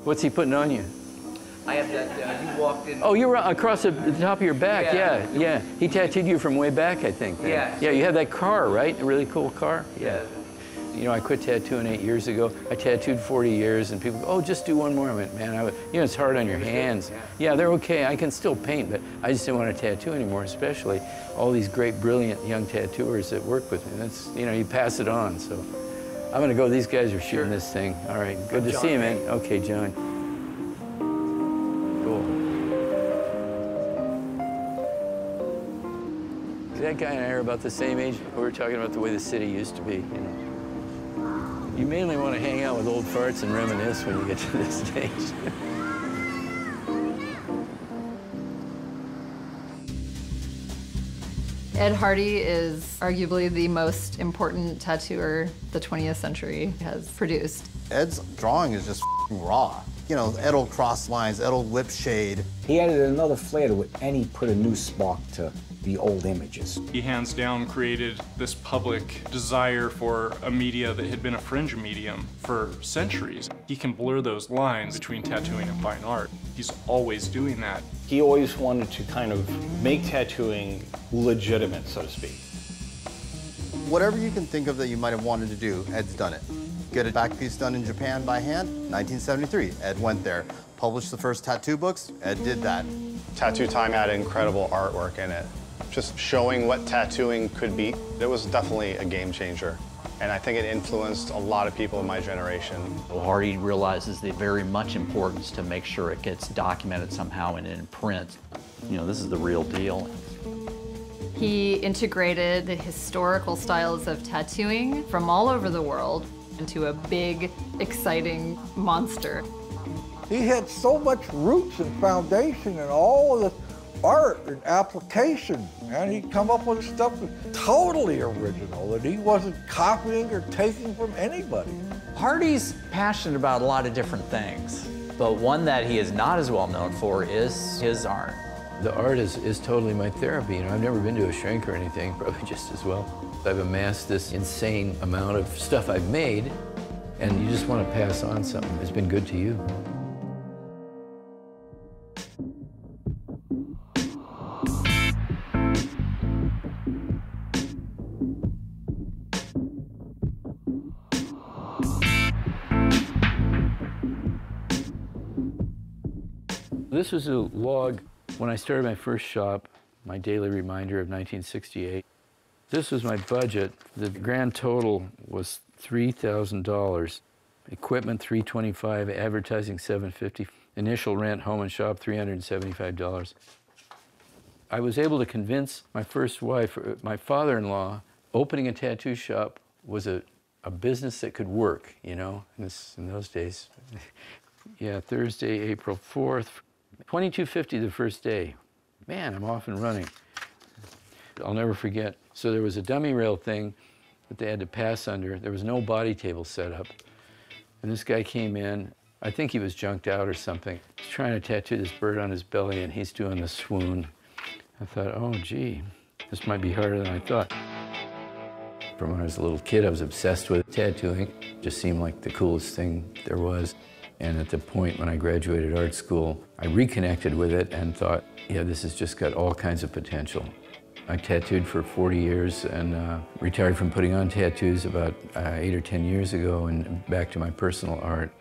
What's he putting on you? I have that, you walked in. Oh, you're across the top of your back, yeah. He tattooed you from way back, I think. Then. Yeah. Yeah, you have that car, right? A really cool car? Yeah. You know, I quit tattooing 8 years ago. I tattooed 40 years, and people go, oh, just do one more. I went, man, you know, it's hard on your hands. Yeah, they're okay. I can still paint, but I just didn't want to tattoo anymore, especially all these great, brilliant young tattooers that work with me. That's, you know, you pass it on, so. I'm going to go. These guys are shooting this thing. All right, good to see you, man. Okay, John. That guy and I are about the same age. We were talking about the way the city used to be, you know. You mainly want to hang out with old farts and reminisce when you get to this stage. Ed Hardy is arguably the most important tattooer the 20th century has produced. Ed's drawing is just raw. You know, Ed will cross lines, Ed will lip shade. He added another flair to it, and he put a new spark to the old images. He hands down created this public desire for a media that had been a fringe medium for centuries. He can blur those lines between tattooing and fine art. He's always doing that. He always wanted to kind of make tattooing legitimate, so to speak. Whatever you can think of that you might have wanted to do, Ed's done it. Get a back piece done in Japan by hand, 1973, Ed went there. Published the first tattoo books, Ed did that. Tattoo Time had incredible artwork in it. Just showing what tattooing could be, it was definitely a game changer. And I think it influenced a lot of people in my generation. Hardy realizes the very much importance to make sure it gets documented somehow and in print. You know, this is the real deal. He integrated the historical styles of tattooing from all over the world into a big, exciting monster. He had so much roots and foundation in all of the art and application, and he'd come up with stuff that's totally original, that he wasn't copying or taking from anybody. Hardy's passionate about a lot of different things, but one that he is not as well known for is his art. The art is totally my therapy. You know, I've never been to a shrink or anything, probably just as well. I've amassed this insane amount of stuff I've made, and you just want to pass on something that's been good to you. This was a log when I started my first shop, my daily reminder of 1968. This was my budget. The grand total was $3,000. Equipment, $325, advertising, $750. Initial rent, home and shop, $375. I was able to convince my first wife, my father-in-law, opening a tattoo shop was a business that could work, you know, in those days. Yeah, Thursday, April 4th. $22.50 the first day. Man, I'm off and running. I'll never forget. So there was a dummy rail thing that they had to pass under. There was no body table set up. And this guy came in. I think he was junked out or something. He's trying to tattoo this bird on his belly, and he's doing the swoon. I thought, oh, gee, this might be harder than I thought. From when I was a little kid, I was obsessed with tattooing. It just seemed like the coolest thing there was. And at the point when I graduated art school, I reconnected with it and thought, yeah, this has just got all kinds of potential. I tattooed for 40 years and retired from putting on tattoos about 8 or 10 years ago and back to my personal art.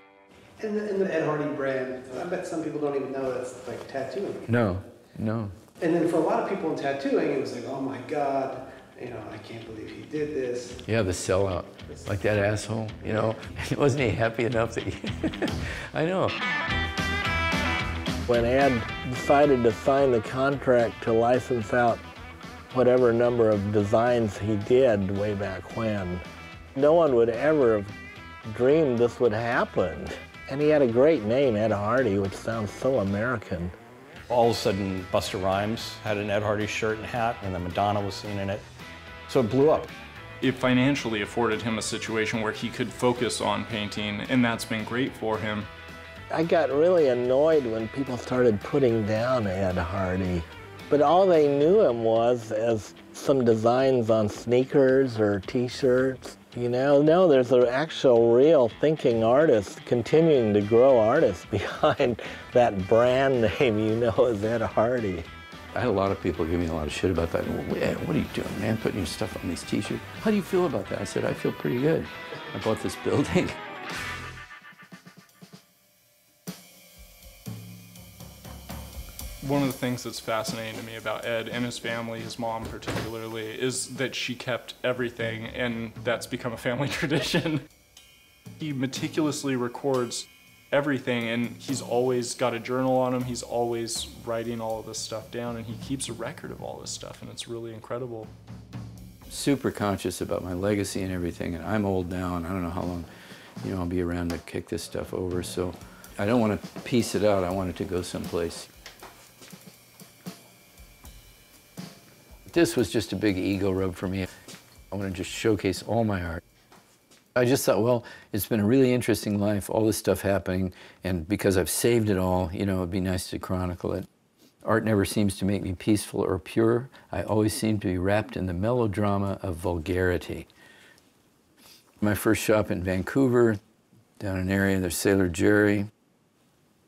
And the Ed Hardy brand, I bet some people don't even know that's like tattooing. No, no. And then for a lot of people in tattooing, it was like, oh my God, you know, I can't believe he did this. Yeah, the sellout, like that asshole, you know. Wasn't he happy enough that I know. When Ed decided to sign the contract to license out whatever number of designs he did way back when, no one would ever have dreamed this would happen. And he had a great name, Ed Hardy, which sounds so American. All of a sudden, Busta Rhymes had an Ed Hardy shirt and hat, and then Madonna was seen in it. So it blew up. It financially afforded him a situation where he could focus on painting, and that's been great for him. I got really annoyed when people started putting down Ed Hardy. But all they knew him was as some designs on sneakers or T-shirts. You know, no, there's an actual real thinking artist, continuing to grow artist behind that brand name you know as Ed Hardy. I had a lot of people give me a lot of shit about that. Ed, what are you doing, man, putting your stuff on these t-shirts? How do you feel about that? I said, I feel pretty good. I bought this building. One of the things that's fascinating to me about Ed and his family, his mom particularly, is that she kept everything, and that's become a family tradition. He meticulously records everything, and he's always got a journal on him. He's always writing all of this stuff down, and he keeps a record of all this stuff, and it's really incredible. Super conscious about my legacy and everything, and I'm old now, and I don't know how long, you know, I'll be around to kick this stuff over, so I don't want to piece it out. I want it to go someplace. This was just a big ego rub for me. I want to just showcase all my art. I just thought, well, it's been a really interesting life, all this stuff happening, and because I've saved it all, you know, it'd be nice to chronicle it. Art never seems to make me peaceful or pure. I always seem to be wrapped in the melodrama of vulgarity. My first shop in Vancouver, down an area, there's Sailor Jerry.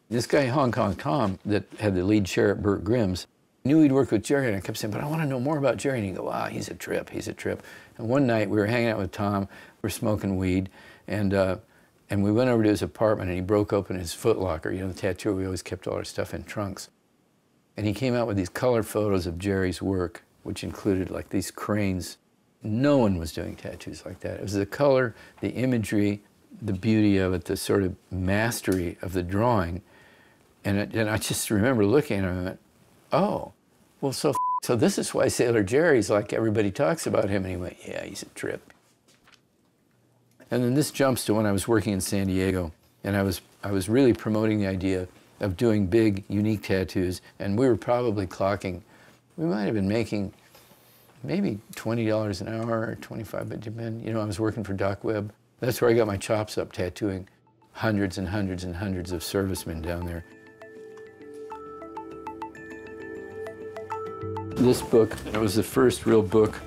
This guy, Hong Kong Tom, that had the lead chair at Burt Grimm's, knew he'd work with Jerry, and I kept saying, but I want to know more about Jerry. And he'd go, ah, he's a trip, he's a trip. And one night, we were hanging out with Tom, we're smoking weed, and we went over to his apartment, and he broke open his foot locker. You know, the tattoo, we always kept all our stuff in trunks. And he came out with these color photos of Jerry's work, which included like these cranes. No one was doing tattoos like that. It was the color, the imagery, the beauty of it, the sort of mastery of the drawing. And I just remember looking at him and went, oh, well, so this is why Sailor Jerry's like everybody talks about him. And he went, yeah, he's a trip. And then this jumps to when I was working in San Diego, and I was really promoting the idea of doing big, unique tattoos. And we were probably clocking, we might have been making maybe $20 an hour or 25, but depend. You know, I was working for Doc Webb. That's where I got my chops up, tattooing hundreds and hundreds and hundreds of servicemen down there. This book, it was the first real book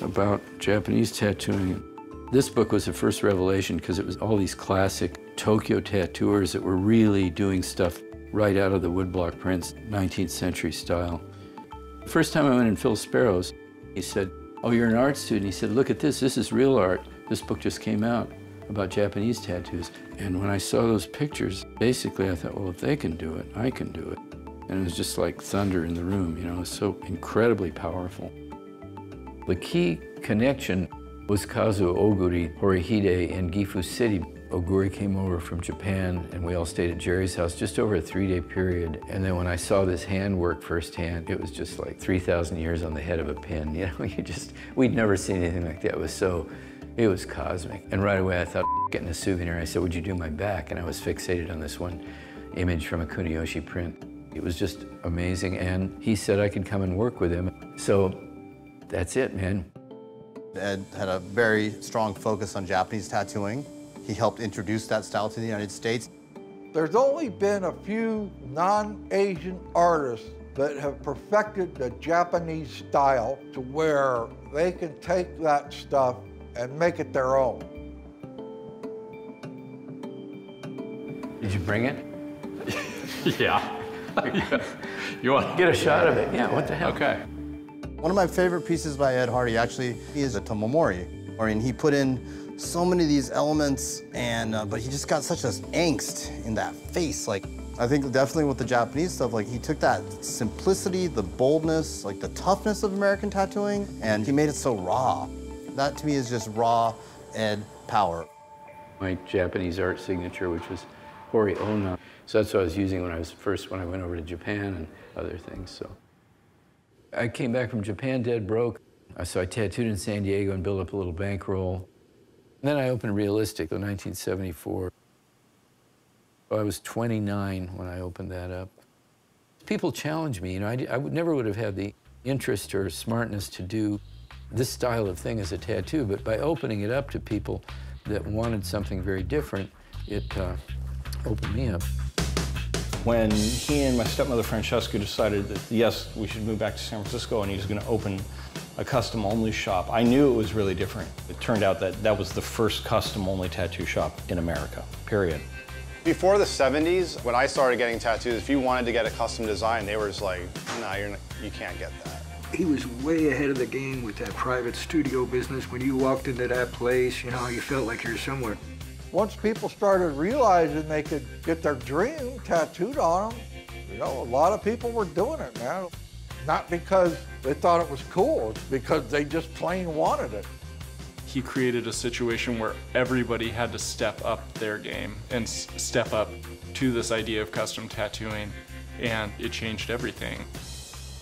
about Japanese tattooing. This book was the first revelation because it was all these classic Tokyo tattooers that were really doing stuff right out of the woodblock prints, 19th century style. The first time I went in Phil Sparrow's, he said, oh, you're an art student? He said, look at this is real art. This book just came out about Japanese tattoos. And when I saw those pictures, basically I thought, well, if they can do it, I can do it. And it was just like thunder in the room, you know, it was so incredibly powerful. The key connection was Kazuo Oguri, Horihide in Gifu City. Oguri came over from Japan, and we all stayed at Jerry's house just over a 3-day period. And then when I saw this handwork firsthand, it was just like 3,000 years on the head of a pin. You know, we'd never seen anything like that. It was cosmic. And right away I thought, getting a souvenir. I said, would you do my back? And I was fixated on this one image from a Kuniyoshi print. It was just amazing, and he said I could come and work with him. So that's it, man. Ed had a very strong focus on Japanese tattooing. He helped introduce that style to the United States. There's only been a few non-Asian artists that have perfected the Japanese style to where they can take that stuff and make it their own. Did you bring it? Yeah. You want to get a shot of it? Yeah, what the hell? Okay. One of my favorite pieces by Ed Hardy actually is a Tomomori. I mean, he put in so many of these elements, and but he just got such an angst in that face. Like, I think definitely with the Japanese stuff, like he took that simplicity, the boldness, like the toughness of American tattooing, and he made it so raw. That to me is just raw Ed power. My Japanese art signature, which was Hori Onna. So that's what I was using when I went over to Japan and other things. So I came back from Japan dead broke. So I tattooed in San Diego and built up a little bankroll. And then I opened Realistic in 1974. I was 29 when I opened that up. People challenged me. You know, I never would have had the interest or smartness to do this style of thing as a tattoo, but by opening it up to people that wanted something very different, it opened me up. When he and my stepmother Francesca decided that, yes, we should move back to San Francisco and he was going to open a custom-only shop. I knew it was really different. It turned out that that was the first custom-only tattoo shop in America, period. Before the 70s, when I started getting tattoos, if you wanted to get a custom design, they were just like, nah, you can't get that. He was way ahead of the game with that private studio business. When you walked into that place, you know, you felt like you're somewhere. Once people started realizing they could get their dream tattooed on them, you know, a lot of people were doing it, man. Not because they thought it was cool, it's because they just plain wanted it. He created a situation where everybody had to step up their game and step up to this idea of custom tattooing, and it changed everything.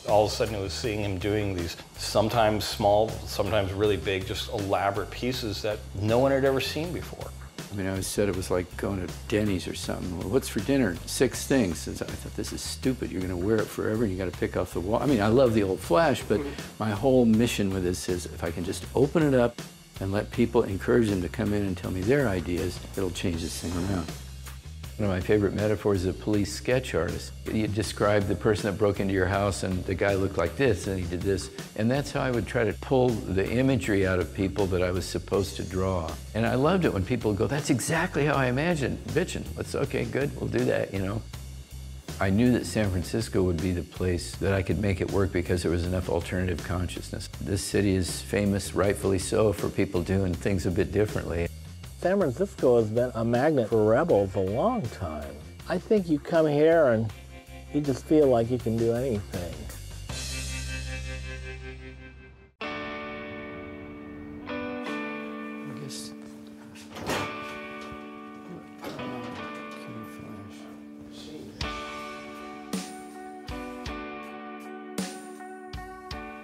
All of a sudden, it was seeing him doing these sometimes small, sometimes really big, just elaborate pieces that no one had ever seen before. I mean, I always said it was like going to Denny's or something. Well, what's for dinner? 6 things. And I thought, this is stupid. You're going to wear it forever, and you got to pick off the wall. I mean, I love the old flash, but my whole mission with this is if I can just open it up and let people, encourage them to come in and tell me their ideas, it'll change this thing around. One of my favorite metaphors is a police sketch artist. You describe the person that broke into your house and the guy looked like this and he did this. And that's how I would try to pull the imagery out of people that I was supposed to draw. And I loved it when people would go, that's exactly how I imagined bitching. Okay, good, we'll do that, you know. I knew that San Francisco would be the place that I could make it work because there was enough alternative consciousness. This city is famous, rightfully so, for people doing things a bit differently. San Francisco has been a magnet for rebels a long time. I think you come here and you just feel like you can do anything. I guess.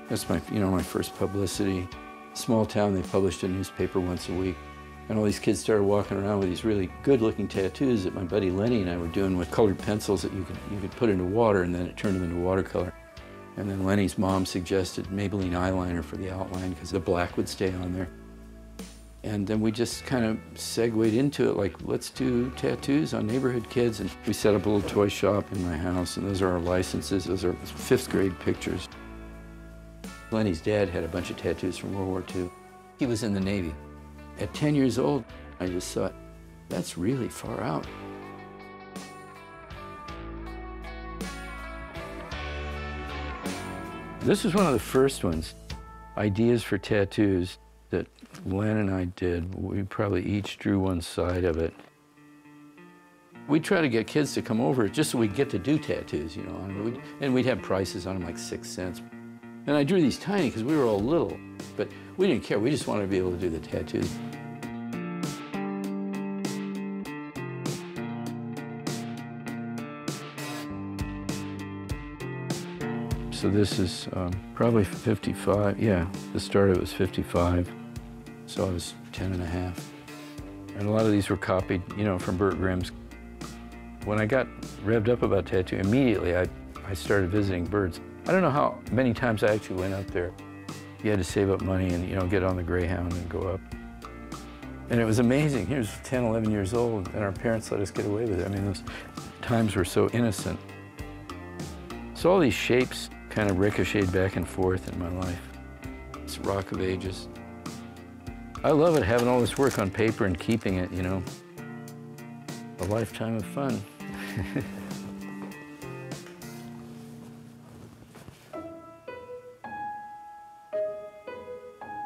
That's my first publicity. Small town, they published a newspaper once a week. And all these kids started walking around with these really good-looking tattoos that my buddy Lenny and I were doing with colored pencils that you could put into water, and then it turned them into watercolor. And then Lenny's mom suggested Maybelline eyeliner for the outline because the black would stay on there. And then we just kind of segued into it, like, let's do tattoos on neighborhood kids. And we set up a little toy shop in my house, and those are our licenses. Those are 5th grade pictures. Lenny's dad had a bunch of tattoos from World War II. He was in the Navy. At 10 years old, I just thought, that's really far out. This was one of the first ones, ideas for tattoos, that Len and I did. We probably each drew one side of it. We try to get kids to come over just so we get to do tattoos, you know, and we'd have prices on them like 6 cents. And I drew these tiny because we were all little, but we didn't care. We just wanted to be able to do the tattoos. So this is probably 55. Yeah, the start of it was 55. So I was 10 and a half. And a lot of these were copied, you know, from Burt Grimm's. When I got revved up about tattoo, immediately I started visiting Burt's. I don't know how many times I actually went up there. You had to save up money and, you know, get on the Greyhound and go up. And it was amazing. He was 10, 11 years old, and our parents let us get away with it. I mean, those times were so innocent. So all these shapes kind of ricocheted back and forth in my life. It's Rock of Ages. I love it, having all this work on paper and keeping it, you know. A lifetime of fun.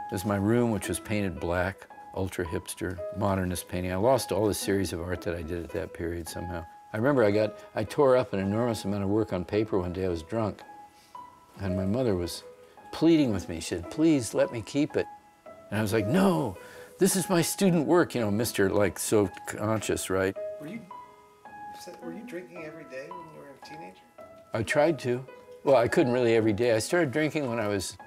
This is my room, which was painted black, ultra hipster, modernist painting. I lost all the series of art that I did at that period somehow. I remember I tore up an enormous amount of work on paper one day. I was drunk, and my mother was pleading with me. She said, please let me keep it. And I was like, no, this is my student work, you know, Mr. like so conscious, right? Were you drinking every day when you were a teenager? I tried to. Well, I couldn't really every day. I started drinking when I was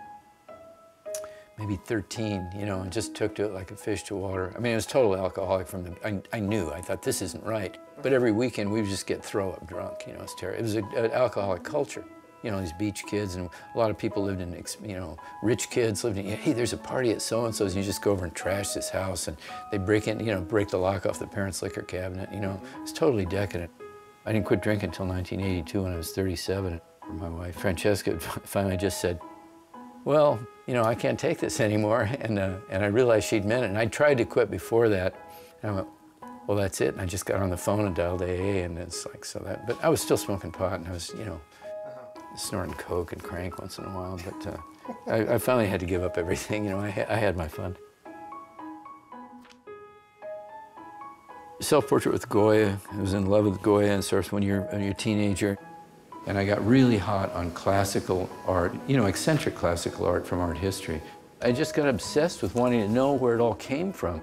maybe 13, you know, and just took to it like a fish to water. I mean, I was totally alcoholic from the, I knew, I thought this isn't right. But every weekend we would just get throw up drunk, you know, it's terrible. It was an alcoholic culture. You know, these beach kids, and a lot of people lived in, you know, rich kids lived in, hey, there's a party at so-and-so's, and you just go over and trash this house, and they break in, you know, break the lock off the parents' liquor cabinet, you know. It's totally decadent. I didn't quit drinking until 1982 when I was 37. My wife, Francesca, finally just said, well, you know, I can't take this anymore. And I realized she'd meant it. And I tried to quit before that. And I went, well, that's it. And I just got on the phone and dialed AA, and it's like, so that, but I was still smoking pot, and I was, you know, snorting coke and crank once in a while. But I finally had to give up everything. You know, I had my fun. Self-portrait with Goya. I was in love with Goya, and sort of when you're a teenager. And I got really hot on classical art, you know, eccentric classical art from art history. I just got obsessed with wanting to know where it all came from.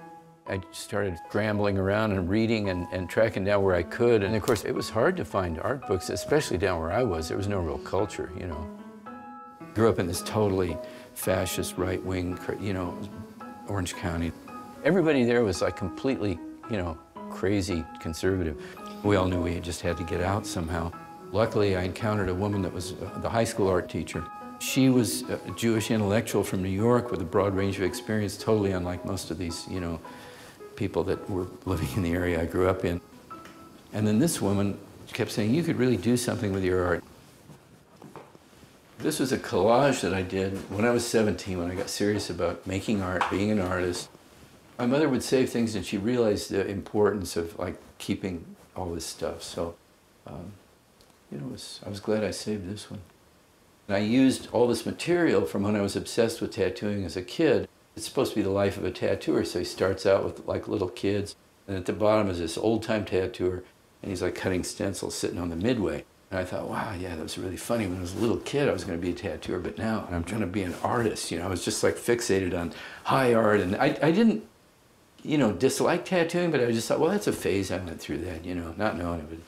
I started scrambling around and reading and tracking down where I could. And of course, it was hard to find art books, especially down where I was. There was no real culture, you know. Grew up in this totally fascist, right-wing, you know, Orange County. Everybody there was like completely, you know, crazy conservative. We all knew we just had to get out somehow. Luckily, I encountered a woman that was the high school art teacher. She was a Jewish intellectual from New York with a broad range of experience, totally unlike most of these, you know, people that were living in the area I grew up in. And then this woman kept saying, you could really do something with your art. This was a collage that I did when I was 17, when I got serious about making art, being an artist. My mother would save things, and she realized the importance of like keeping all this stuff. So, you know, I was glad I saved this one. And I used all this material from when I was obsessed with tattooing as a kid. It's supposed to be the life of a tattooer, so he starts out with like little kids, and at the bottom is this old-time tattooer, and he's like cutting stencils sitting on the midway. And I thought, wow, yeah, that was really funny. When I was a little kid, I was going to be a tattooer, but now I'm trying to be an artist. You know, I was just like fixated on high art, and I didn't, you know, dislike tattooing, but I just thought, well, that's a phase. I went through that, you know, not knowing it would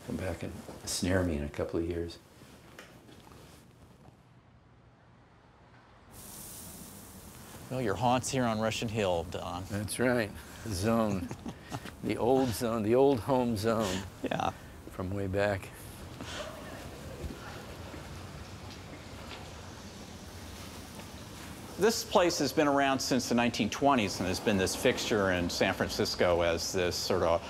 come back and snare me in a couple of years. Well, your haunts here on Russian Hill, Don. That's right, the zone, the old zone, the old home zone. Yeah. From way back. This place has been around since the 1920s, and has been this fixture in San Francisco as this sort of,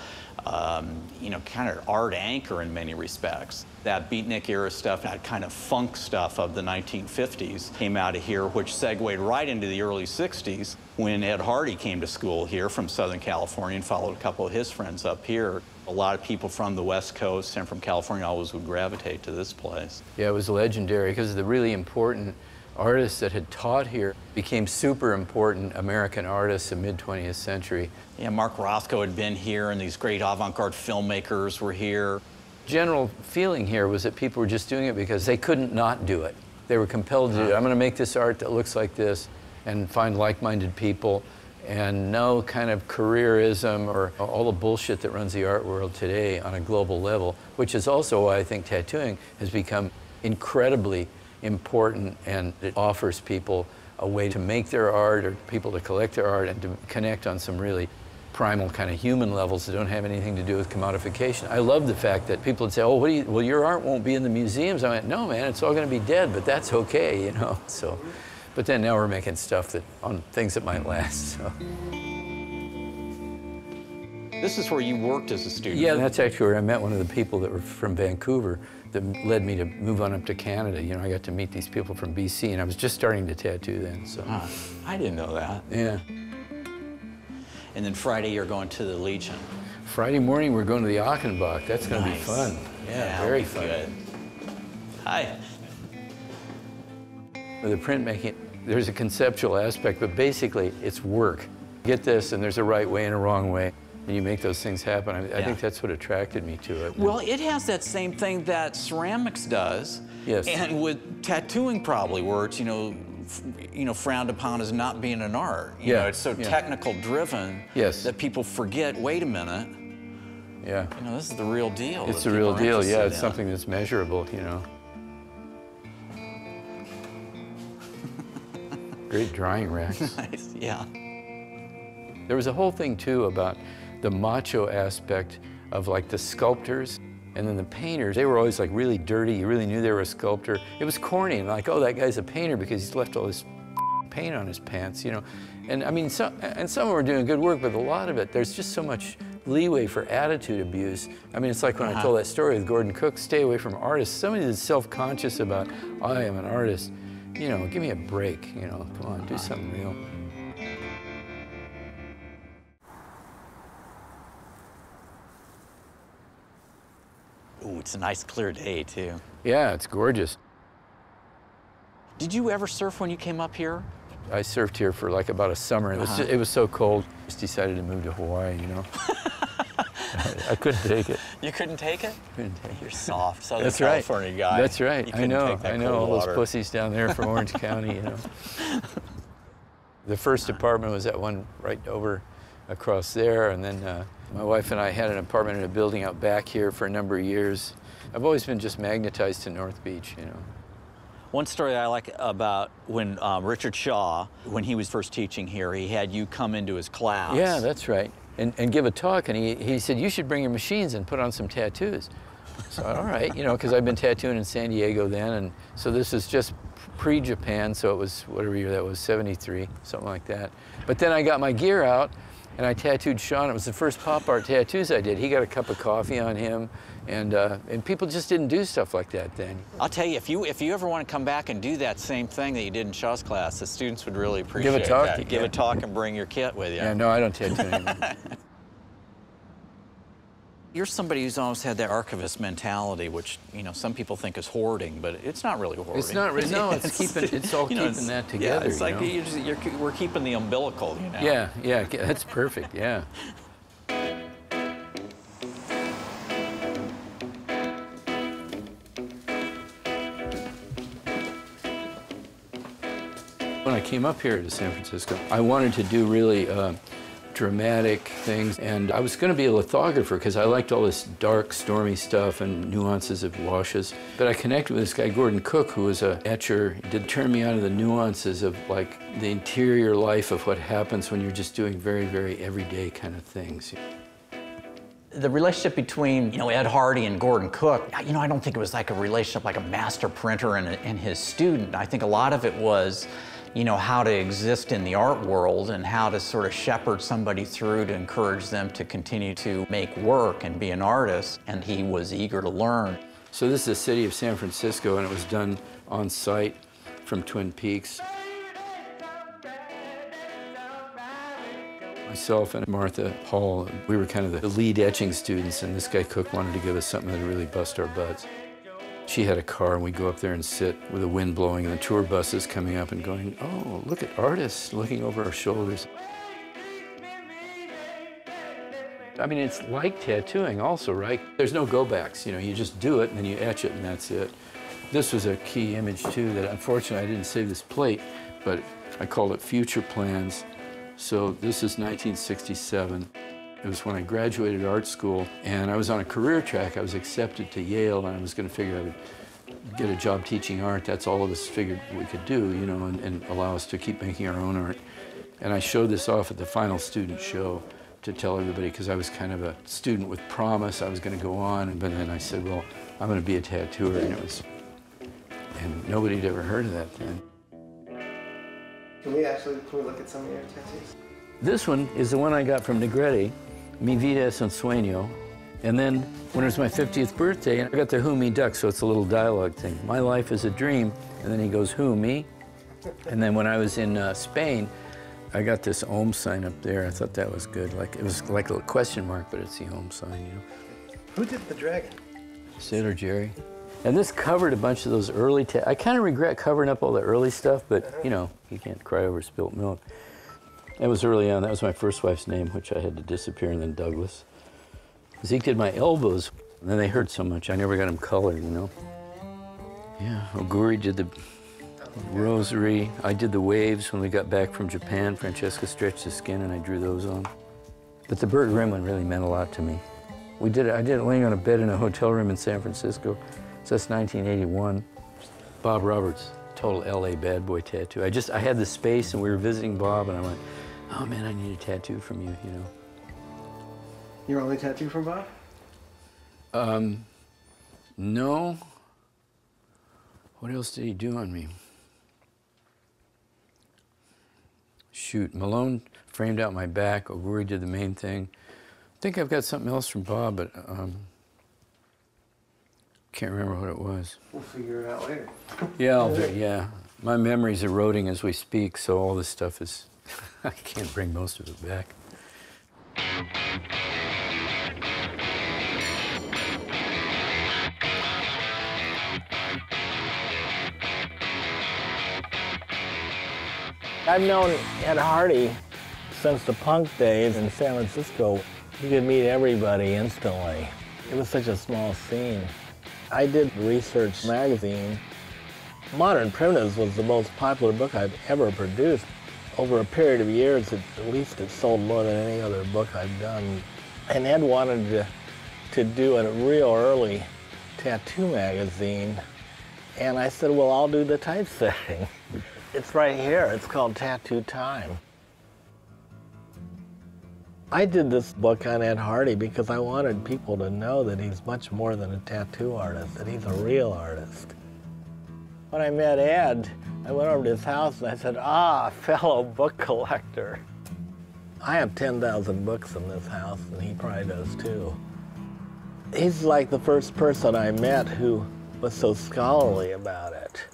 you know, kind of art anchor in many respects. That beatnik era stuff, that kind of funk stuff of the 1950s came out of here, which segued right into the early 60s when Ed Hardy came to school here from Southern California and followed a couple of his friends up here. A lot of people from the West Coast and from California always would gravitate to this place. Yeah, it was legendary because the really important artists that had taught here became super important American artists in mid-20th century. Yeah, Mark Rothko had been here, and these great avant-garde filmmakers were here. General feeling here was that people were just doing it because they couldn't not do it. They were compelled to do it. I'm going to make this art that looks like this and find like-minded people, and no kind of careerism or all the bullshit that runs the art world today on a global level, which is also why I think tattooing has become incredibly important, and it offers people a way to make their art, or people to collect their art, and to connect on some really primal kind of human levels that don't have anything to do with commodification. I love the fact that people would say, oh, well, your art won't be in the museums. I went, no, man, it's all going to be dead, but that's okay, you know. So, but then now we're making stuff that on things that might last. So. This is where you worked as a student. Yeah, that's actually where I met one of the people that were from Vancouver that led me to move on up to Canada. You know, I got to meet these people from BC, and I was just starting to tattoo then, so. I didn't know that. Yeah. And then Friday, you're going to the Legion. Friday morning, we're going to the Achenbach. That's going to be fun. Yeah, very fun. Good. Hi. With the printmaking, there's a conceptual aspect, but basically, it's work. Get this, and there's a right way and a wrong way, and you make those things happen. I think that's what attracted me to it. Well, it has that same thing that ceramics does. Yes. And with tattooing probably, where it's, you know, frowned upon as not being an art. You know, it's so technical driven that people forget, wait a minute. Yeah. You know, this is the real deal. It's the real deal, yeah. It's something that's measurable, you know. Great drying racks. Nice, yeah. There was a whole thing, too, about the macho aspect of, like, the sculptors and then the painters. They were always, like, really dirty. You really knew they were a sculptor. It was corny, and like, oh, that guy's a painter because he's left all this paint on his pants, you know. And, I mean, some were doing good work, but a lot of it, there's just so much leeway for attitude abuse. I mean, it's like when I told that story with Gordon Cook, stay away from artists. Somebody that's self-conscious about, I am an artist, You know, give me a break, you know, come on, do something real. Ooh, it's a nice clear day, too. Yeah, it's gorgeous. Did you ever surf when you came up here? I surfed here for like about a summer. It was so cold, just decided to move to Hawaii, you know. I couldn't take it. You couldn't take it? Couldn't take it. You're soft, Southern That's California right. guy. That's right. I know all those water. pussies down there from Orange County, you know. The first apartment was that one right over across there, and then my wife and I had an apartment in a building out back here for a number of years. I've always been just magnetized to North Beach, you know. One story I like about when Richard Shaw, when he was first teaching here, he had you come into his class. Yeah, that's right. And give a talk, and he said, you should bring your machines and put on some tattoos. So, all right, you know, because I've been tattooing in San Diego then, and so this is just pre-Japan, so it was whatever year that was, 73, something like that. But then I got my gear out, and I tattooed Sean. It was the first pop art tattoos I did. He got a cup of coffee on him, and people just didn't do stuff like that then. I'll tell you, if you ever want to come back and do that same thing that you did in Shaw's class, the students would really appreciate Give a talk. that. Give a talk and bring your kit with you. Yeah, no, I don't tattoo anymore. You're somebody who's always had that archivist mentality, which, you know, some people think is hoarding, but it's not really hoarding. It's not really, no, it's all keeping that together. Yeah, it's like you know? we're keeping the umbilical, you know? Yeah, yeah, that's perfect, yeah. When I came up here to San Francisco, I wanted to do really dramatic things, and I was going to be a lithographer because I liked all this dark, stormy stuff and nuances of washes. But I connected with this guy, Gordon Cook, who was an etcher. He did turn me on to the nuances of like the interior life of what happens when you're just doing very, very everyday kind of things. The relationship between, you know, Ed Hardy and Gordon Cook, you know, I don't think it was like a relationship like a master printer and his student. I think a lot of it was, you know, how to exist in the art world and how to sort of shepherd somebody through to encourage them to continue to make work and be an artist, and he was eager to learn. So this is the city of San Francisco, and it was done on site from Twin Peaks. Myself and Martha Hall, we were kind of the lead etching students, and this guy Cook wanted to give us something that would really bust our butts. She had a car, and we'd go up there and sit with the wind blowing and the tour buses coming up and going, oh, look at artists looking over our shoulders. I mean, it's like tattooing also, right? There's no go-backs, you know, you just do it and then you etch it and that's it. This was a key image too that unfortunately I didn't save this plate, but I called it Future Plans. So this is 1967. It was when I graduated art school, and I was on a career track. I was accepted to Yale, and I was going to figure I would get a job teaching art. That's all of us figured we could do, you know, and allow us to keep making our own art. And I showed this off at the final student show to tell everybody, because I was kind of a student with promise. I was going to go on, but then I said, well, I'm going to be a tattooer, and nobody had ever heard of that then. Can we look at some of your tattoos? This one is the one I got from Negrete. Mi vida es un sueño. And then when it was my 50th birthday, I got the who, me, duck, so it's a little dialogue thing. My life is a dream, and then he goes, who, me? And then when I was in Spain, I got this Om sign up there. I thought that was good. Like, it was like a question mark, but it's the Om sign, you know. Who did the dragon? Sailor Jerry. And this covered a bunch of those early, I kind of regret covering up all the early stuff, but, you know, you can't cry over spilt milk. That was early on. That was my first wife's name, which I had to disappear, and then Douglas. Zeke did my elbows, and then they hurt so much, I never got them colored, you know. Yeah, Oguri did the rosary. I did the waves when we got back from Japan. Francesca stretched the skin, and I drew those on. But the Burt Grimm one really meant a lot to me. I did it laying on a bed in a hotel room in San Francisco. So that's 1981. Bob Roberts, total LA bad boy tattoo. I had the space, and we were visiting Bob, and I went, oh man, I need a tattoo from you, you know. Your only tattoo from Bob? No. What else did he do on me? Shoot, Malone framed out my back. Oguri did the main thing. I think I've got something else from Bob, but can't remember what it was. We'll figure it out later. Yeah, yeah. My memory's eroding as we speak, so all this stuff is, I can't bring most of it back. I've known Ed Hardy since the punk days in San Francisco. You could meet everybody instantly. It was such a small scene. I did Research magazine. Modern Primitives was the most popular book I've ever produced. Over a period of years, at least it sold more than any other book I've done. And Ed wanted to do a real early tattoo magazine. And I said, well, I'll do the typesetting. It's right here. It's called Tattoo Time. I did this book on Ed Hardy because I wanted people to know that he's much more than a tattoo artist, that he's a real artist. When I met Ed, I went over to his house and I said, ah, fellow book collector. I have 10,000 books in this house, and he probably does too. He's like the first person I met who was so scholarly about it.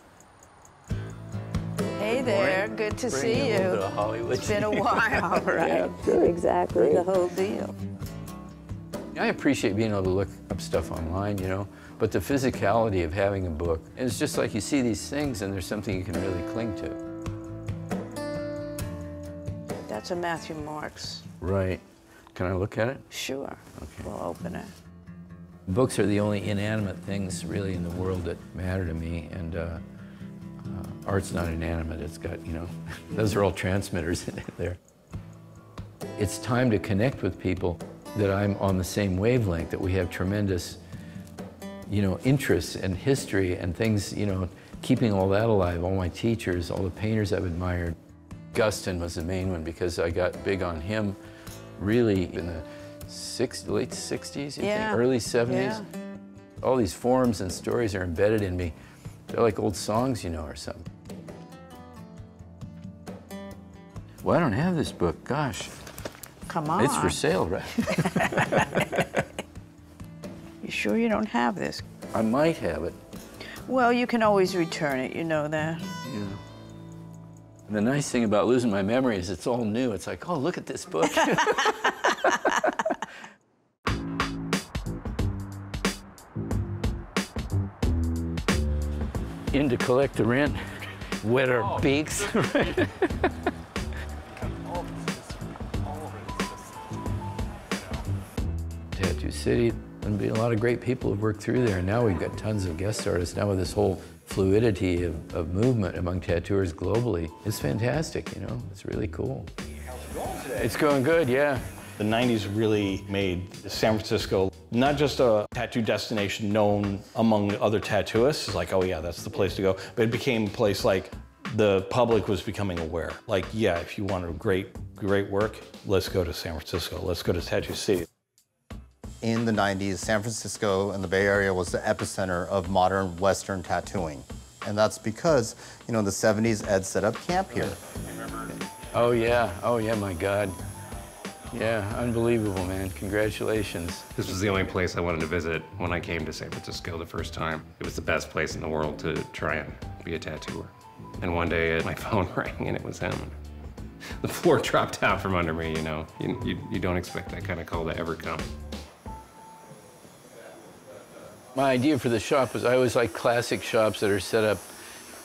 Hey there, good to see you. It's been a while, right? Yeah, exactly, the whole deal. I appreciate being able to look up stuff online, you know, but the physicality of having a book, and it's just like you see these things and there's something you can really cling to. That's a Matthew Marks. Right. Can I look at it? Sure. Okay. We'll open it. Books are the only inanimate things really in the world that matter to me, and art's not inanimate. It's got, you know, those are all transmitters in there. It's time to connect with people that I'm on the same wavelength, that we have tremendous, you know, interests and history and things, you know, keeping all that alive, all my teachers, all the painters I've admired. Guston was the main one because I got big on him really in the late 60s, you think? Early 70s. Yeah. All these forms and stories are embedded in me. They're like old songs, you know, or something. Well, I don't have this book, gosh. Come on. It's for sale, right? You sure you don't have this? I might have it. Well, you can always return it, you know that. Yeah. And the nice thing about losing my memory is it's all new. It's like, oh, look at this book. In to collect the rent, wet our beaks. Tattoo City, and a lot of great people have worked through there, and now we've got tons of guest artists. Now with this whole fluidity of movement among tattooers globally, it's fantastic, you know, it's really cool. It's going good, yeah. The 90s really made San Francisco not just a tattoo destination known among other tattooists, it's like, oh yeah, that's the place to go, but it became a place like the public was becoming aware. Like, yeah, if you want a great work, let's go to San Francisco, let's go to Tattoo City. In the 90s, San Francisco and the Bay Area was the epicenter of modern Western tattooing. And that's because, you know, in the 70s, Ed set up camp here. Oh yeah, my God. Yeah, unbelievable, man. Congratulations. This was the only place I wanted to visit when I came to San Francisco the first time. It was the best place in the world to try and be a tattooer. And one day my phone rang and it was him. The floor dropped out from under me, you know. You don't expect that kind of call to ever come. My idea for the shop was I always like classic shops that are set up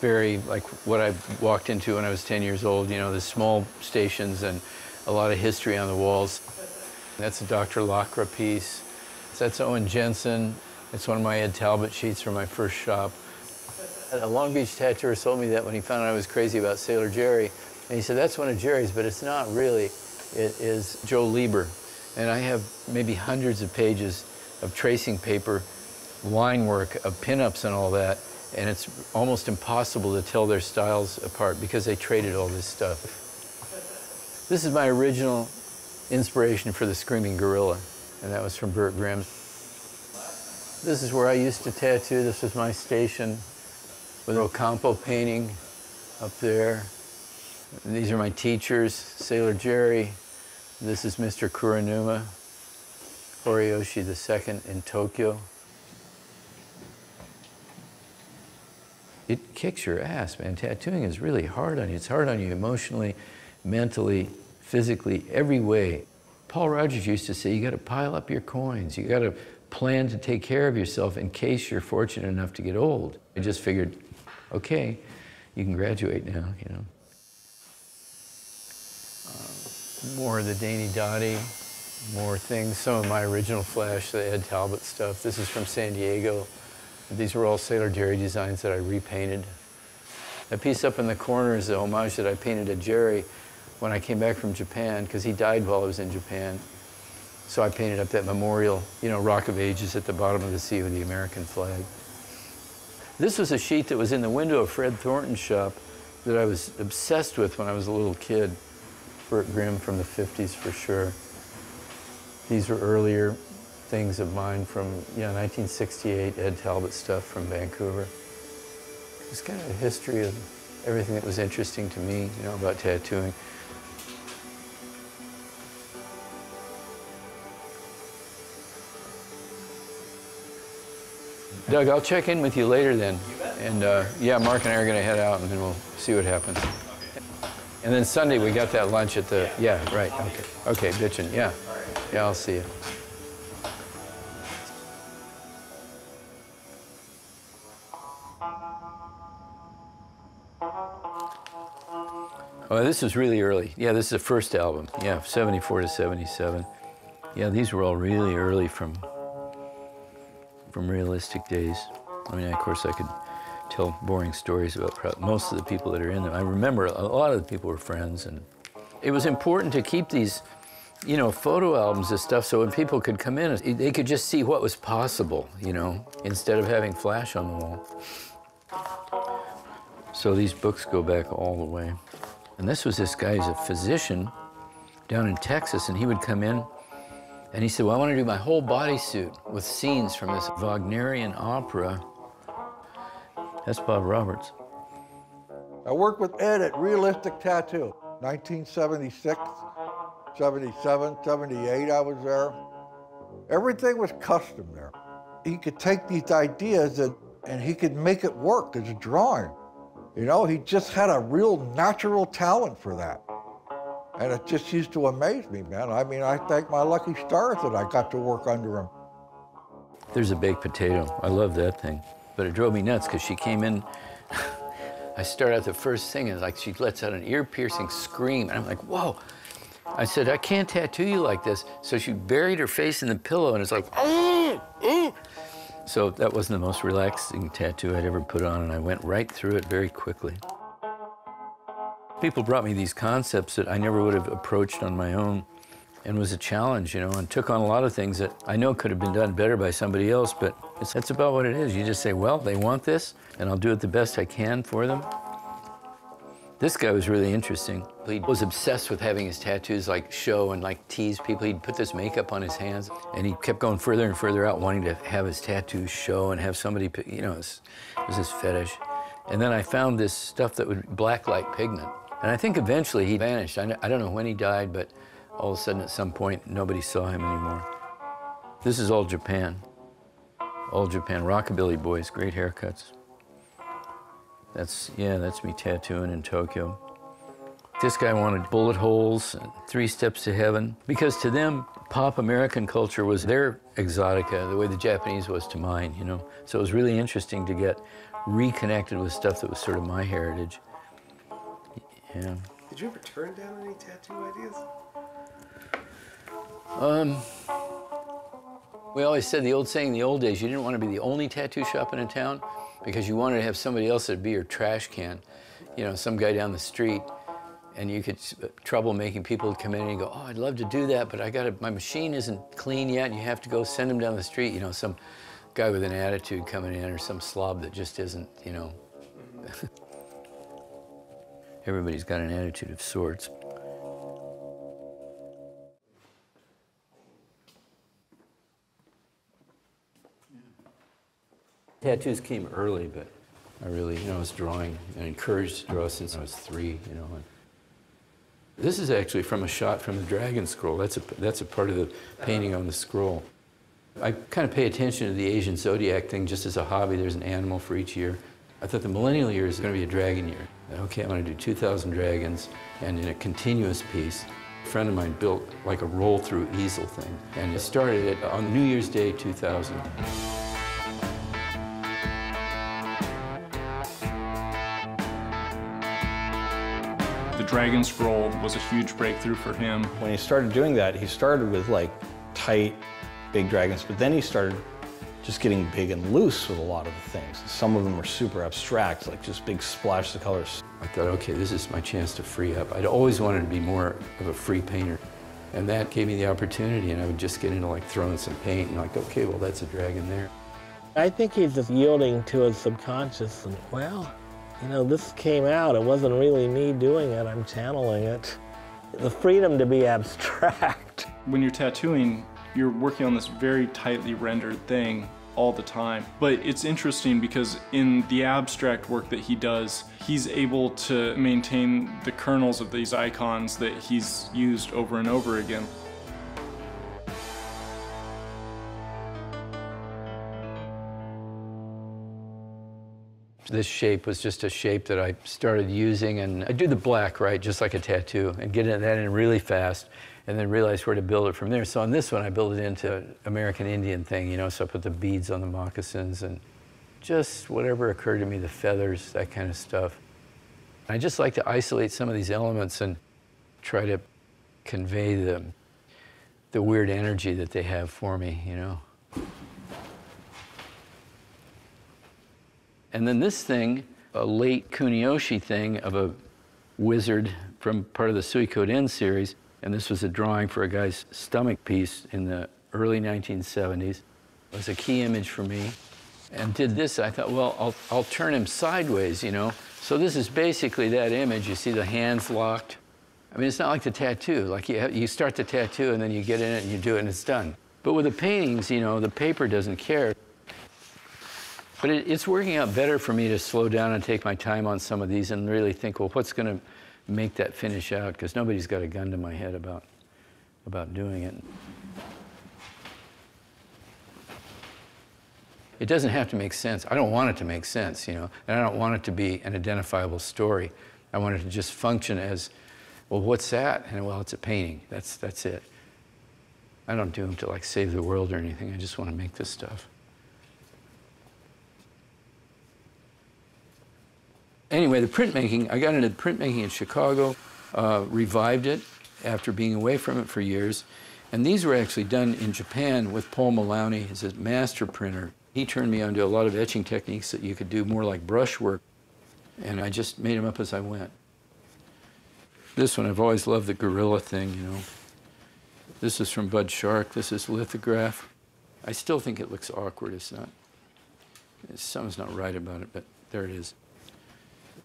very like what I walked into when I was 10 years old, you know, the small stations and a lot of history on the walls. That's a Dr. Lacra piece. That's Owen Jensen. It's one of my Ed Talbot sheets from my first shop. A Long Beach tattooer told me that when he found out I was crazy about Sailor Jerry. And he said, that's one of Jerry's, but it's not really. It is Joe Lieber. And I have maybe hundreds of pages of tracing paper, line work, of pinups and all that. And it's almost impossible to tell their styles apart because they traded all this stuff. This is my original inspiration for the Screaming Gorilla, and that was from Burt Grimm. This is where I used to tattoo. This was my station with Ocampo painting up there. These are my teachers, Sailor Jerry. This is Mr. Kuronuma, Horiyoshi II in Tokyo. It kicks your ass, man. Tattooing is really hard on you. It's hard on you emotionally, mentally, physically, every way. Paul Rogers used to say, you got to pile up your coins. You got to plan to take care of yourself in case you're fortunate enough to get old. I just figured, okay, you can graduate now, you know. More of the Danny Dottie, more things, some of my original Flash, the Ed Talbot stuff. This is from San Diego. These were all Sailor Jerry designs that I repainted. That piece up in the corner is a homage that I painted to Jerry when I came back from Japan, because he died while I was in Japan. So I painted up that memorial, you know, Rock of Ages at the bottom of the sea with the American flag. This was a sheet that was in the window of Fred Thornton's shop that I was obsessed with when I was a little kid. Burt Grimm from the 50s for sure. These were earlier things of mine from, 1968, Ed Talbot stuff from Vancouver. It's kind of a history of everything that was interesting to me, about tattooing. Doug, I'll check in with you later then. And yeah, Mark and I are going to head out and then we'll see what happens. And then Sunday we got that lunch at the, yeah, right, okay. Okay, bitchin', yeah. Yeah, I'll see you. Oh, this is really early. Yeah, this is the first album. Yeah, 74 to 77. Yeah, these were all really early from realistic days. I mean, of course, I could tell boring stories about most of the people that are in them. I remember a lot of the people were friends, and it was important to keep these, photo albums and stuff so when people could come in, they could just see what was possible, instead of having flash on the wall. So these books go back all the way. And this was this guy who's a physician down in Texas, and he would come in and he said, well, I want to do my whole bodysuit with scenes from this Wagnerian opera. That's Bob Roberts. I worked with Ed at Realistic Tattoo, 1976, 77, 78, I was there. Everything was custom there. He could take these ideas and he could make it work as a drawing. He just had a real natural talent for that. And it just used to amaze me, man. I mean, I thank my lucky stars that I got to work under him. There's a baked potato. I love that thing. But it drove me nuts because she came in, I start out the first thing and she lets out an ear-piercing scream. And I'm like, whoa. I said, I can't tattoo you like this. So she buried her face in the pillow and it's like, So that wasn't the most relaxing tattoo I'd ever put on, and I went right through it very quickly. People brought me these concepts that I never would have approached on my own, and was a challenge, and took on a lot of things that I know could have been done better by somebody else, but that's about what it is. You just say, well, they want this, and I'll do it the best I can for them. This guy was really interesting. He was obsessed with having his tattoos show and tease people. He'd put this makeup on his hands, and he kept going further and further out, wanting to have his tattoos show and have somebody, it was his fetish. And then I found this stuff that would blacklight pigment. And I think eventually he vanished. I don't know when he died, but all of a sudden at some point, nobody saw him anymore. This is all Japan. All Japan, rockabilly boys, great haircuts. That's me tattooing in Tokyo. This guy wanted bullet holes, 3 steps to heaven, because to them, pop American culture was their exotica, the way the Japanese was to mine, So it was really interesting to get reconnected with stuff that was sort of my heritage. Yeah. Did you ever turn down any tattoo ideas? We always said the old saying in the old days, you didn't want to be the only tattoo shop in a town because you wanted to have somebody else that'd be your trash can. Some guy down the street, and you could trouble making people come in and go, oh, I'd love to do that, but my machine isn't clean yet, and you have to go send them down the street, some guy with an attitude coming in or some slob that just isn't, Everybody's got an attitude of sorts. Tattoos came early, but I really, was drawing and encouraged to draw since I was 3, And this is actually from a shot from the dragon scroll. That's a part of the painting on the scroll. I kind of pay attention to the Asian zodiac thing just as a hobby. There's an animal for each year. I thought the millennial year is going to be a dragon year. Okay, I'm going to do 2,000 dragons, and in a continuous piece. A friend of mine built like a roll-through easel thing, and it started it on New Year's Day 2000. The dragon scroll was a huge breakthrough for him. When he started doing that, he started with like tight, big dragons, but then he started just getting big and loose with a lot of the things. Some of them were super abstract, like just big splashes of colors. I thought, okay, this is my chance to free up. I'd always wanted to be more of a free painter. And that gave me the opportunity, and I would just get into like throwing some paint and like, okay, well, that's a dragon there. I think he's just yielding to his subconscious and, well, you know, this came out. It wasn't really me doing it, I'm channeling it. The freedom to be abstract. When you're tattooing, you're working on this very tightly rendered thing all the time. But it's interesting because in the abstract work that he does, he's able to maintain the kernels of these icons that he's used over and over again. This shape was just a shape that I started using, and I do the black, right, just like a tattoo, and get that in really fast, and then realize where to build it from there. So on this one, I built it into American Indian thing, you know, so I put the beads on the moccasins and just whatever occurred to me, the feathers, that kind of stuff. I just like to isolate some of these elements and try to convey the weird energy that they have for me, you know. And then this thing, a late Kuniyoshi thing of a wizard from part of the Suikoden series, and this was a drawing for a guy's stomach piece in the early 1970s. It was a key image for me. And did this, I thought, well, I'll turn him sideways, you know. So this is basically that image. You see the hands locked. I mean, it's not like the tattoo. Like you start the tattoo and then you get in it and you do it and it's done. But with the paintings, you know, the paper doesn't care. But it's working out better for me to slow down and take my time on some of these and really think, well, what's going to make that finish out? Because nobody's got a gun to my head about doing it. It doesn't have to make sense. I don't want it to make sense, you know, and I don't want it to be an identifiable story. I want it to just function as, well, what's that? And well, it's a painting. That's it. I don't do them to like save the world or anything. I just want to make this stuff. Anyway, the printmaking, I got into printmaking in Chicago, revived it after being away from it for years. And these were actually done in Japan with Paul Maloney. He's a master printer. He turned me onto a lot of etching techniques that you could do more like brushwork. And I just made them up as I went. This one, I've always loved the gorilla thing, you know. This is from Bud Shark. This is lithograph. I still think it looks awkward. It's not, something's not right about it, but there it is.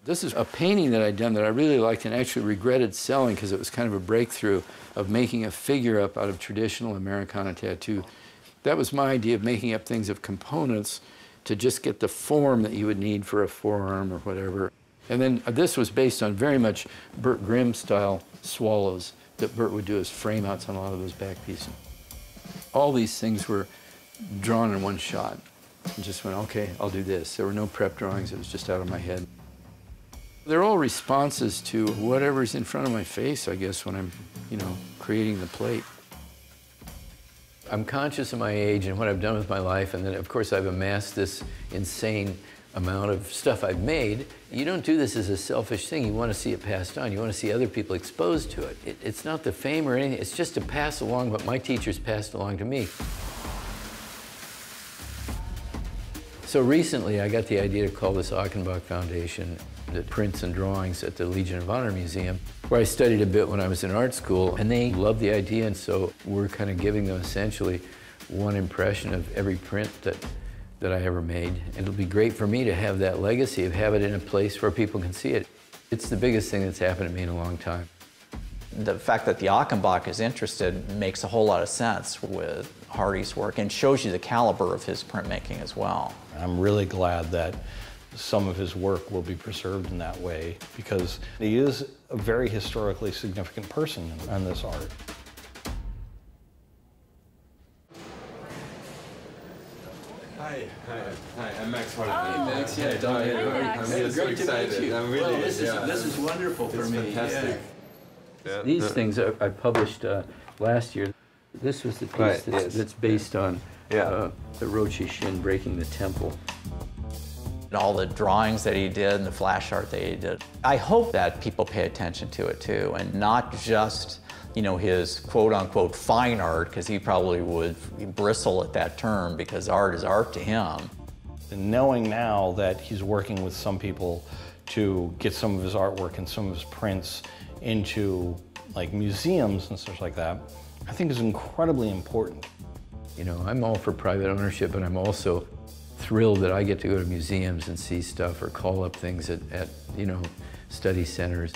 This is a painting that I'd done that I really liked and actually regretted selling because it was kind of a breakthrough of making a figure up out of traditional Americana tattoo. That was my idea of making up things of components to just get the form that you would need for a forearm or whatever. And then this was based on very much Burt Grimm style swallows that Burt would do as frame outs on a lot of those back pieces. All these things were drawn in one shot. And just went, okay, I'll do this. There were no prep drawings, it was just out of my head. They're all responses to whatever's in front of my face, I guess, when I'm, you know, creating the plate. I'm conscious of my age and what I've done with my life, and then, of course, I've amassed this insane amount of stuff I've made. You don't do this as a selfish thing. You want to see it passed on. You want to see other people exposed to it. It's not the fame or anything. It's just to pass along what my teachers passed along to me. So recently, I got the idea to call this Achenbach Foundation the prints and drawings at the Legion of Honor Museum, where I studied a bit when I was in art school, and they loved the idea, and so we're kind of giving them essentially one impression of every print that I ever made. And it'll be great for me to have that legacy, of have it in a place where people can see it. It's the biggest thing that's happened to me in a long time. The fact that the Achenbach is interested makes a whole lot of sense with Hardy's work and shows you the caliber of his printmaking as well. I'm really glad that some of his work will be preserved in that way because he is a very historically significant person in this art. Hi. Hi, I'm Max Hardy. Hey, Max, yeah, Don. I'm really so excited. I'm really, this is wonderful for me. Fantastic. Yeah. These things I published last year. This was the piece that's based on the Rochi Shin breaking the temple. And all the drawings that he did and the flash art that he did. I hope that people pay attention to it too, and not just, you know, his quote-unquote fine art, because he probably would bristle at that term because art is art to him. And knowing now that he's working with some people to get some of his artwork and some of his prints into like museums and stuff like that, I think is incredibly important. You know, I'm all for private ownership, but I'm also thrilled that I get to go to museums and see stuff or call up things at you know, study centers.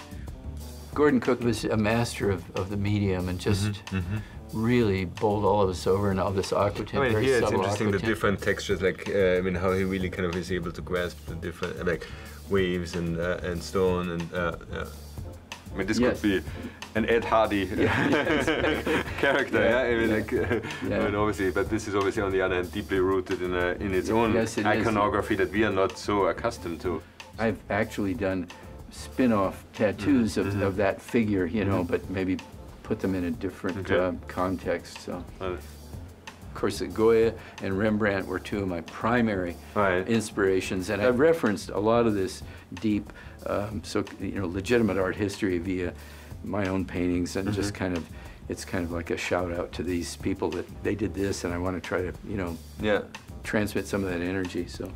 Gordon Cook was a master of the medium and just really bowled all of us over and all this aquatint. I mean, very here it's subtle interesting the aquatint. different textures, like I mean, how he really kind of is able to grasp the different like waves and stone and. I mean, this could be an Ed Hardy character, I mean, like, I mean, obviously, but this is obviously on the other hand deeply rooted in its own iconography that we are not so accustomed to. I've actually done spin-off tattoos of that figure, you know, but maybe put them in a different context. So, of course, Goya and Rembrandt were two of my primary inspirations, and I've referenced a lot of this deep, so you know, legitimate art history via my own paintings, and just kind of, it's kind of like a shout out to these people that they did this, and I want to try to, you know, transmit some of that energy. So.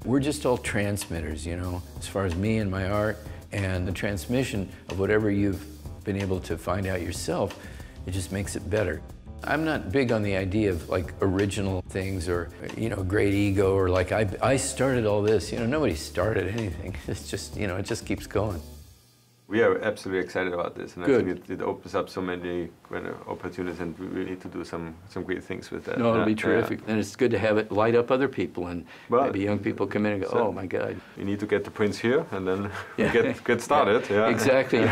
We're just all transmitters, you know, as far as me and my art, and the transmission of whatever you've been able to find out yourself, it just makes it better. I'm not big on the idea of like original things or, you know, great ego or like I started all this. You know, nobody started anything. It's just, you know, it just keeps going. We are absolutely excited about this, and I think it opens up so many kind of opportunities, and we need to do some great things with that. No, it'll be terrific, and it's good to have it light up other people, and maybe young people come in and go, oh my God. You need to get the prints here, and then get started. Exactly.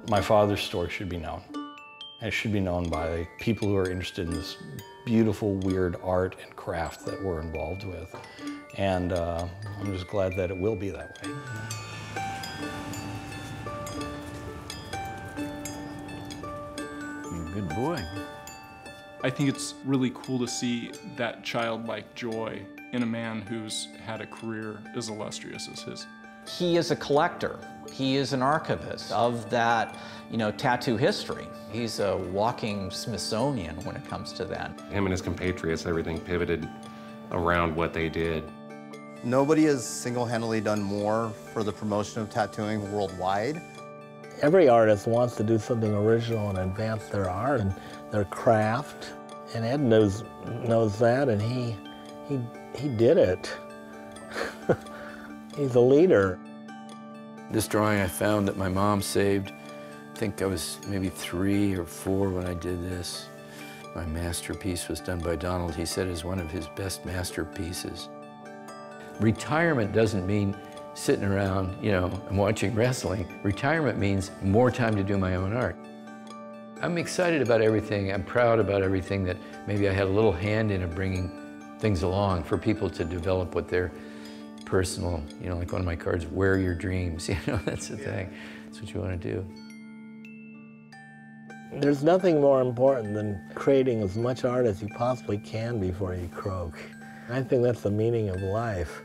My father's story should be known. And it should be known by people who are interested in this beautiful, weird art and craft that we're involved with. And I'm just glad that it will be that way. You're a good boy. I think it's really cool to see that childlike joy in a man who's had a career as illustrious as his. He is a collector. He is an archivist of that, you know, tattoo history. He's a walking Smithsonian when it comes to that. Him and his compatriots, everything pivoted around what they did. Nobody has single-handedly done more for the promotion of tattooing worldwide. Every artist wants to do something original and advance their art and their craft. And Ed knows that, and he did it. He's a leader. This drawing I found that my mom saved, I think I was maybe 3 or 4 when I did this. My masterpiece was done by Donald. He said it's one of his best masterpieces. Retirement doesn't mean sitting around, you know, and watching wrestling. Retirement means more time to do my own art. I'm excited about everything. I'm proud about everything that maybe I had a little hand in of bringing things along for people to develop what their personal, you know, like one of my cards, wear your dreams, you know, that's the thing. That's what you want to do. There's nothing more important than creating as much art as you possibly can before you croak. I think that's the meaning of life.